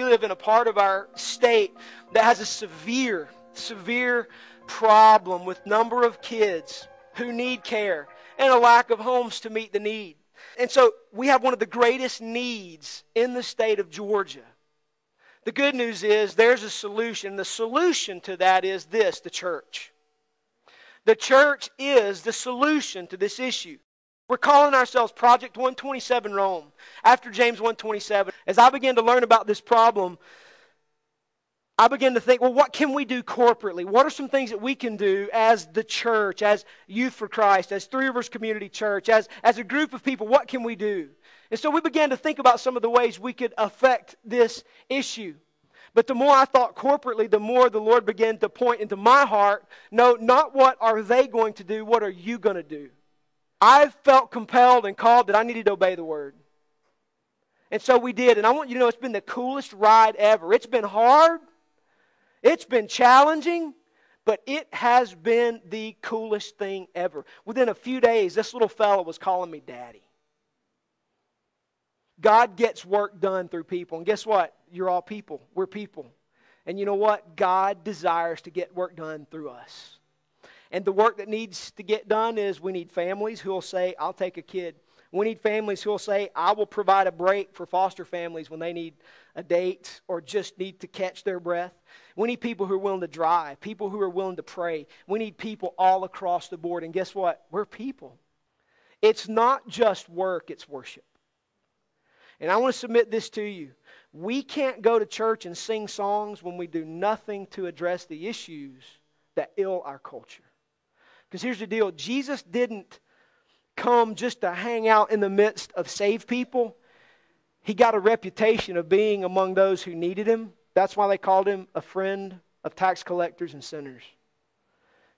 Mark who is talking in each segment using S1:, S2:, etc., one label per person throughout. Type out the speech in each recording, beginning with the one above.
S1: We live in a part of our state that has a severe problem with number of kids who need care and a lack of homes to meet the need. And so we have one of the greatest needs in the state of Georgia. The good news is there's a solution. The solution to that is this, the church. The church is the solution to this issue. We're calling ourselves Project127 Rome, after James 1:27. As I began to learn about this problem, I began to think, well, what can we do corporately? What are some things that we can do as the church, as Youth for Christ, as Three Rivers Community Church, as a group of people? What can we do? And so we began to think about some of the ways we could affect this issue. But the more I thought corporately, the more the Lord began to point into my heart, no, not what are they going to do, what are you going to do? I felt compelled and called that I needed to obey the Word. And so we did. And I want you to know it's been the coolest ride ever. It's been hard. It's been challenging. But it has been the coolest thing ever. Within a few days, this little fella was calling me Daddy. God gets work done through people. And guess what? You're all people. We're people. And you know what? God desires to get work done through us. And the work that needs to get done is we need families who will say, I'll take a kid. We need families who will say, I will provide a break for foster families when they need a date or just need to catch their breath. We need people who are willing to drive, people who are willing to pray. We need people all across the board. And guess what? We're people. It's not just work, it's worship. And I want to submit this to you. We can't go to church and sing songs when we do nothing to address the issues that ill our culture. Because here's the deal. Jesus didn't come just to hang out in the midst of saved people. He got a reputation of being among those who needed Him. That's why they called Him a friend of tax collectors and sinners.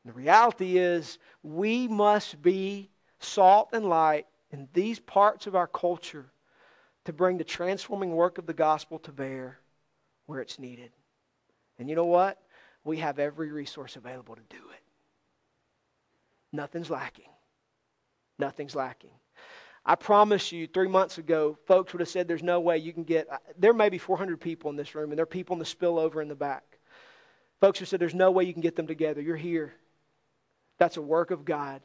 S1: And the reality is we must be salt and light in these parts of our culture to bring the transforming work of the gospel to bear where it's needed. And you know what? We have every resource available to do it. Nothing's lacking. Nothing's lacking. I promise you, 3 months ago, folks would have said there's no way you can get... There may be 400 people in this room, and there are people in the spillover in the back. Folks who said there's no way you can get them together. You're here. That's a work of God.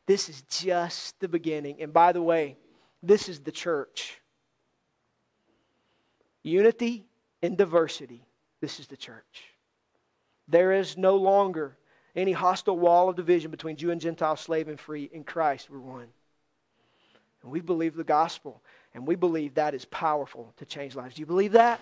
S1: This is just the beginning. And by the way, this is the church. Unity in diversity. This is the church. There is no longer any hostile wall of division between Jew and Gentile, slave and free. In Christ, we're one. And we believe the gospel. And we believe that is powerful to change lives. Do you believe that?